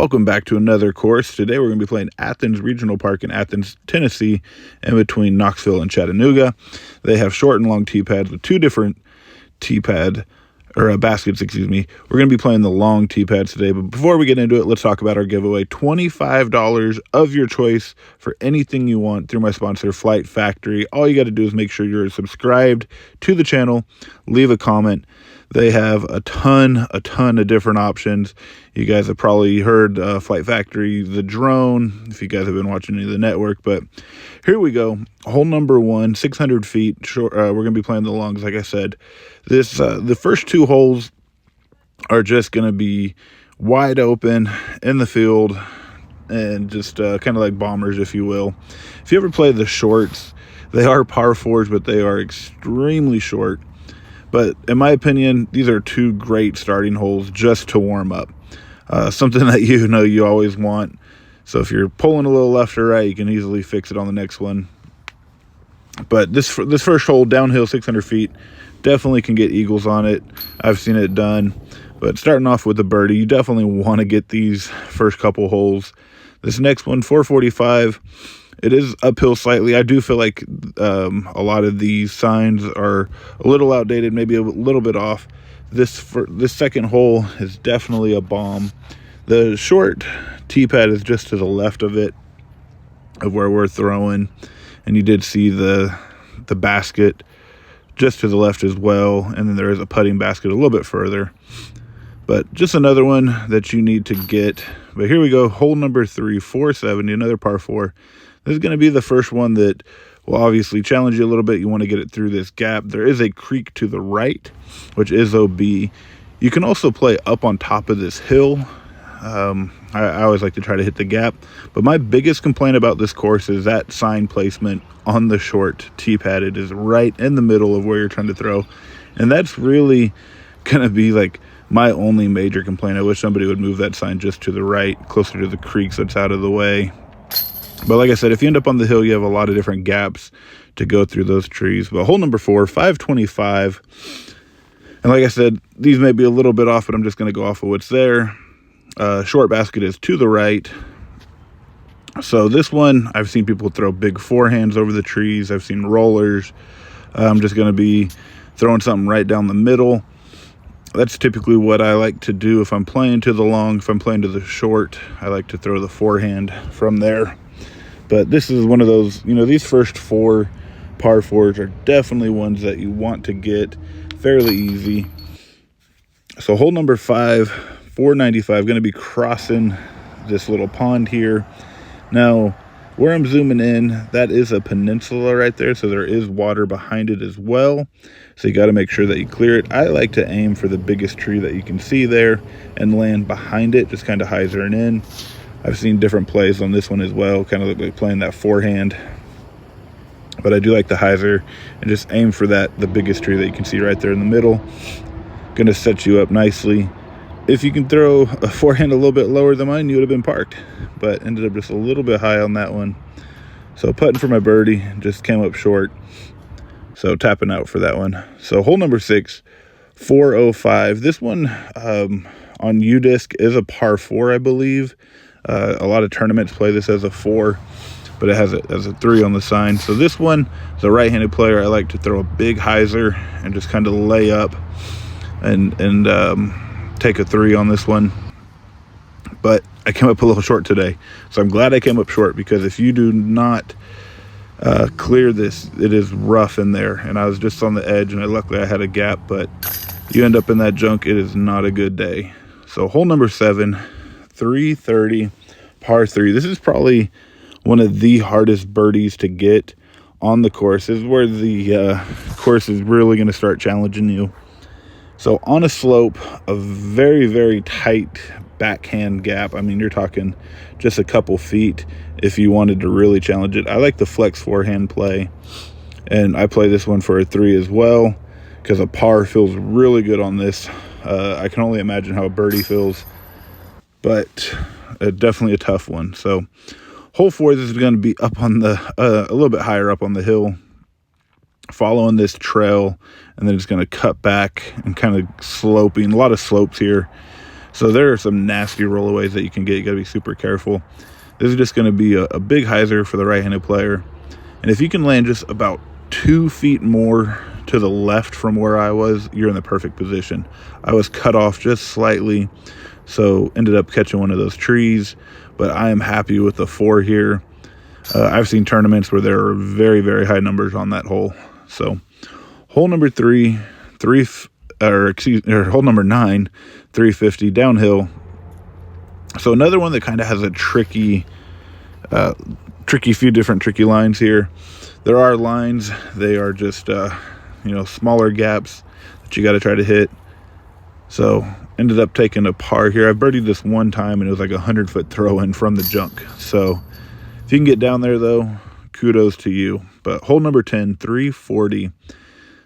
Welcome back to another course. Today we're going to be playing Athens Regional Park in Athens, Tennessee, in between Knoxville and Chattanooga. They have short and long tee pads with two different baskets, excuse me. We're going to be playing the long tee pads today, but before we get into it, let's talk about our giveaway. $25 of your choice for anything you want through my sponsor, Flight Factory. All you got to do is make sure you're subscribed to the channel, leave a comment. They have a ton of different options. You guys have probably heard Flight Factory, the drone, if you guys have been watching any of the network. But here we go. Hole number 1, 600 feet. Short, we're going to be playing the longs, like I said. The first two holes are just going to be wide open in the field and just kind of like bombers, if you will. If you ever play the shorts, they are par 4s, but they are extremely short. But in my opinion, these are two great starting holes just to warm up. Something that you always want. So if you're pulling a little left or right, you can easily fix it on the next one. But this first hole, downhill 600 feet, definitely can get eagles on it. I've seen it done. But starting off with the birdie, you definitely want to get these first couple holes. This next one, 445. It is uphill slightly. I do feel like a lot of these signs are a little outdated, maybe a little bit off. This second hole is definitely a bomb. The short tee pad is just to the left of it, of where we're throwing. And you did see the basket just to the left as well. And then there is a putting basket a little bit further. But just another one that you need to get. But here we go, hole number 3, 470, another par 4. This is going to be the first one that will obviously challenge you a little bit. You want to get it through this gap. There is a creek to the right, which is OB. You can also play up on top of this hill. I always like to try to hit the gap. But my biggest complaint about this course is that sign placement on the short tee pad. It is right in the middle of where you're trying to throw. And that's really going to be like my only major complaint. I wish somebody would move that sign just to the right, closer to the creek so it's out of the way. But like I said, if you end up on the hill, you have a lot of different gaps to go through those trees. But hole number 4, 525. And like I said, these may be a little bit off, but I'm just going to go off of what's there. Short basket is to the right. So this one, I've seen people throw big forehands over the trees. I've seen rollers. I'm just going to be throwing something right down the middle. That's typically what I like to do if I'm playing to the long. If I'm playing to the short, I like to throw the forehand from there. But this is one of those, these first 4 par 4s are definitely ones that you want to get fairly easy. So hole number 5, 495, going to be crossing this little pond here. Now, where I'm zooming in, that is a peninsula right there, so there is water behind it as well. So you got to make sure that you clear it. I like to aim for the biggest tree that you can see there and land behind it, just kind of hyzering in. I've seen different plays on this one as well, kind of like playing that forehand. But I do like the hyzer and just aim for the biggest tree that you can see right there in the middle. Going to set you up nicely. If you can throw a forehand a little bit lower than mine, you would have been parked. But ended up just a little bit high on that one. So putting for my birdie, just came up short. So tapping out for that one. So hole number 6, 405. This one on UDisc is a par 4, I believe. A lot of tournaments play this as a 4, but it has a 3 on the sign. So this one, as a right-handed player, I like to throw a big hyzer and just kind of lay up and take a 3 on this one. But I came up a little short today, so I'm glad I came up short, because if you do not clear this, it is rough in there. And I was just on the edge, and luckily I had a gap, but you end up in that junk, it is not a good day. So hole number 7, 330, par 3. This is probably one of the hardest birdies to get on the course. This is where the course is really going to start challenging you. So on a slope, a very, very tight backhand gap. I mean, you're talking just a couple feet if you wanted to really challenge it. I like the flex forehand play, and I play this one for a 3 as well, because a par feels really good on this. I can only imagine how a birdie feels, but definitely a tough one. So hole 4, this is going to be up on the a little bit higher up on the hill, following this trail, and then it's going to cut back and kind of sloping. A lot of slopes here. So there are some nasty rollaways that you can get. You got to be super careful. This is just going to be a big hyzer for the right-handed player. And if you can land just about 2 feet more to the left from where I was, you're in the perfect position. I was cut off just slightly, so ended up catching one of those trees. But I am happy with the 4 here. I've seen tournaments where there are very, very high numbers on that hole. So hole number 9, 350 downhill. So another one that kind of has a tricky few different tricky lines here. There are lines. They are just, smaller gaps that you got to try to hit. So ended up taking a par here. I birdied this one time, and it was like a 100-foot throw-in from the junk. So if you can get down there, though, kudos to you. But hole number 10, 340.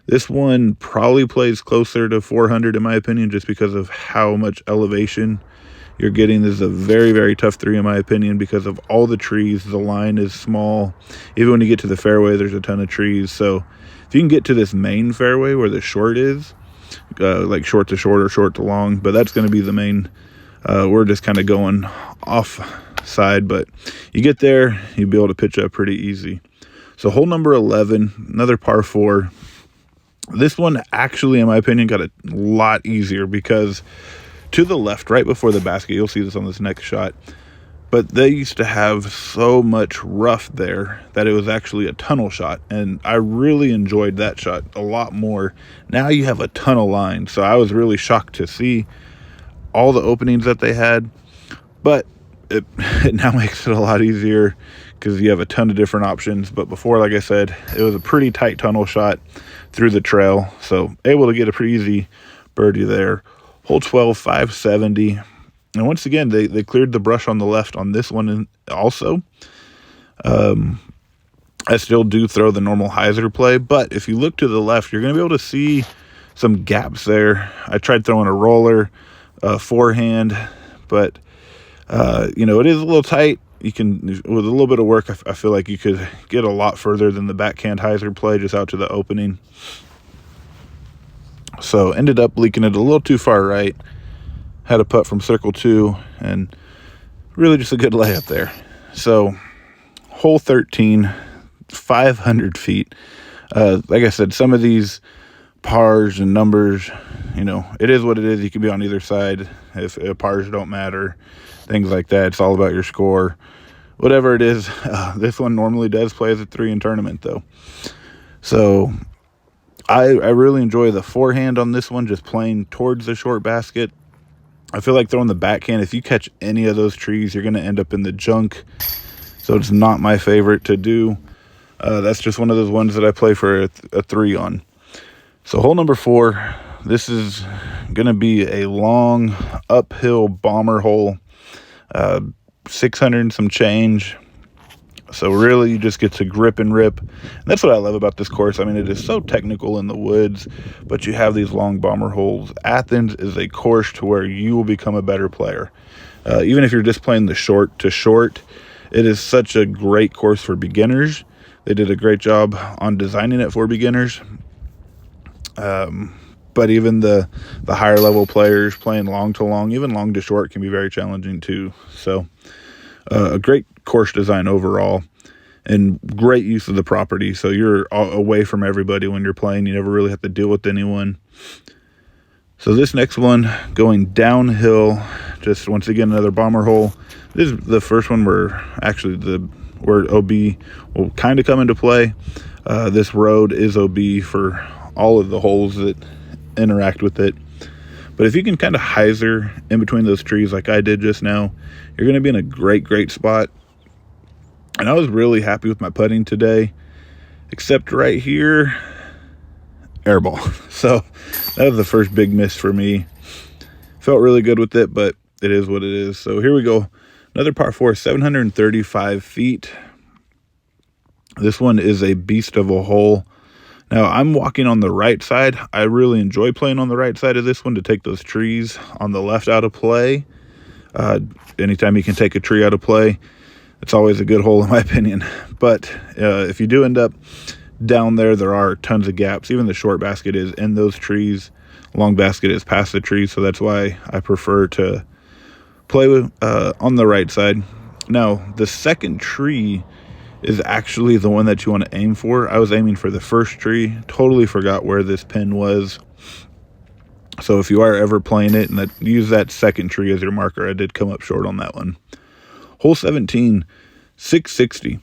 This one probably plays closer to 400 in my opinion, just because of how much elevation you're getting. This is a very, very tough 3 in my opinion because of all the trees. The line is small. Even when you get to the fairway, there's a ton of trees. So if you can get to this main fairway where the short is, like short to short or short to long, but that's going to be the main. We're just kind of going off side, but you get there, you'll be able to pitch up pretty easy. So hole number 11, another par 4. This one actually, in my opinion, got a lot easier because to the left, right before the basket, you'll see this on this next shot, but they used to have so much rough there that it was actually a tunnel shot, and I really enjoyed that shot a lot more. Now you have a ton of line, so I was really shocked to see all the openings that they had, but it now makes it a lot easier because you have a ton of different options. But before, like I said, it was a pretty tight tunnel shot through the trail, so able to get a pretty easy birdie there. Hole 12, 570. And once again, they cleared the brush on the left on this one also. I still do throw the normal hyzer play, but if you look to the left, you're going to be able to see some gaps there. I tried throwing a roller, forehand, but, it is a little tight. You can, with a little bit of work, I feel like you could get a lot further than the backhand hyzer play just out to the opening. So ended up leaking it a little too far right. Had a putt from circle 2, and really just a good layup there. So hole 13, 500 feet. Like I said, some of these pars and numbers, it is what it is. You can be on either side if pars don't matter, things like that. It's all about your score, whatever it is. This one normally does play as a 3 in tournament, though. So I really enjoy the forehand on this one, just playing towards the short basket. I feel like throwing the backhand, if you catch any of those trees, you're going to end up in the junk. So it's not my favorite to do. That's just one of those ones that I play for a 3 on. So hole number 4, this is going to be a long uphill bomber hole, 600 and some change. So really, you just get to grip and rip. And that's what I love about this course. I mean, it is so technical in the woods, but you have these long bomber holes. Athens is a course to where you will become a better player. Even if you're just playing the short to short, it is such a great course for beginners. They did a great job on designing it for beginners. But even the higher level players playing long to long, even long to short, can be very challenging too. So a great course design overall, and great use of the property. So you're away from everybody when you're playing. You never really have to deal with anyone. So this next one, going downhill, just once again another bomber hole. This is the first one where actually the word OB will kind of come into play. This road is OB for all of the holes that interact with it. But if you can kind of hyzer in between those trees like I did just now, you're going to be in a great spot. And I was really happy with my putting today, except right here, airball. So that was the first big miss for me. Felt really good with it, but it is what it is. So here we go. Another par 4, 735 feet. This one is a beast of a hole. Now, I'm walking on the right side. I really enjoy playing on the right side of this one to take those trees on the left out of play. Anytime you can take a tree out of play, it's always a good hole in my opinion. But if you do end up down there, there are tons of gaps. Even the short basket is in those trees. long basket is past the tree, so that's why I prefer to play with, on the right side. Now, the second tree is actually the one that you want to aim for. I was aiming for the first tree, totally forgot where this pin was. So if you are ever playing it, and use that second tree as your marker. I did come up short on that one. Hole 17, 660.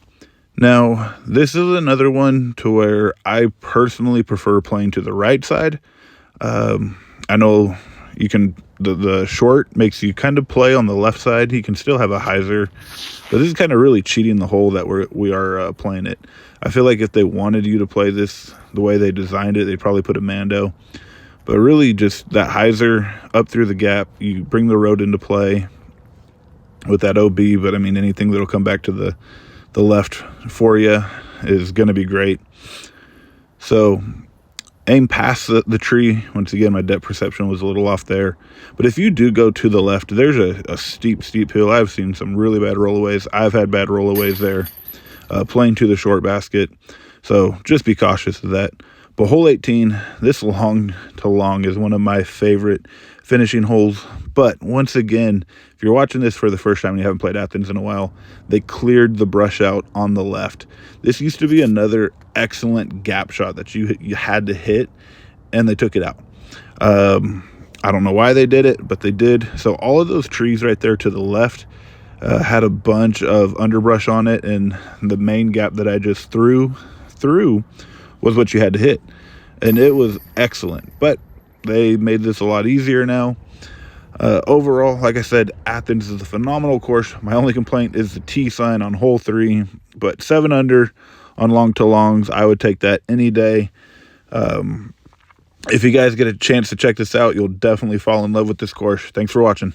Now, this is another one to where I personally prefer playing to the right side. I know you can, the short makes you kind of play on the left side. You can still have a hyzer, but this is kind of really cheating the hole that we are playing it. I feel like if they wanted you to play this the way they designed it, they'd probably put a Mando. But really just that hyzer up through the gap, you bring the road into play with that OB, but I mean, anything that'll come back to the left for you is going to be great. So aim past the tree. Once again, my depth perception was a little off there. But if you do go to the left, there's a steep hill. I've seen some really bad rollaways. I've had bad rollaways there, playing to the short basket. So just be cautious of that. But hole 18, this long to long is one of my favorite finishing holes. But once again, if you're watching this for the first time and you haven't played Athens in a while, they cleared the brush out on the left. This used to be another excellent gap shot that you had to hit, and they took it out. I don't know why they did it, but they did. So all of those trees right there to the left had a bunch of underbrush on it, and the main gap that I just threw was what you had to hit, and it was excellent. But they made this a lot easier now. Overall, like I said, Athens is a phenomenal course. My only complaint is the T sign on hole 3, but 7 under on long to longs, I would take that any day. If you guys get a chance to check this out, you'll definitely fall in love with this course. Thanks for watching.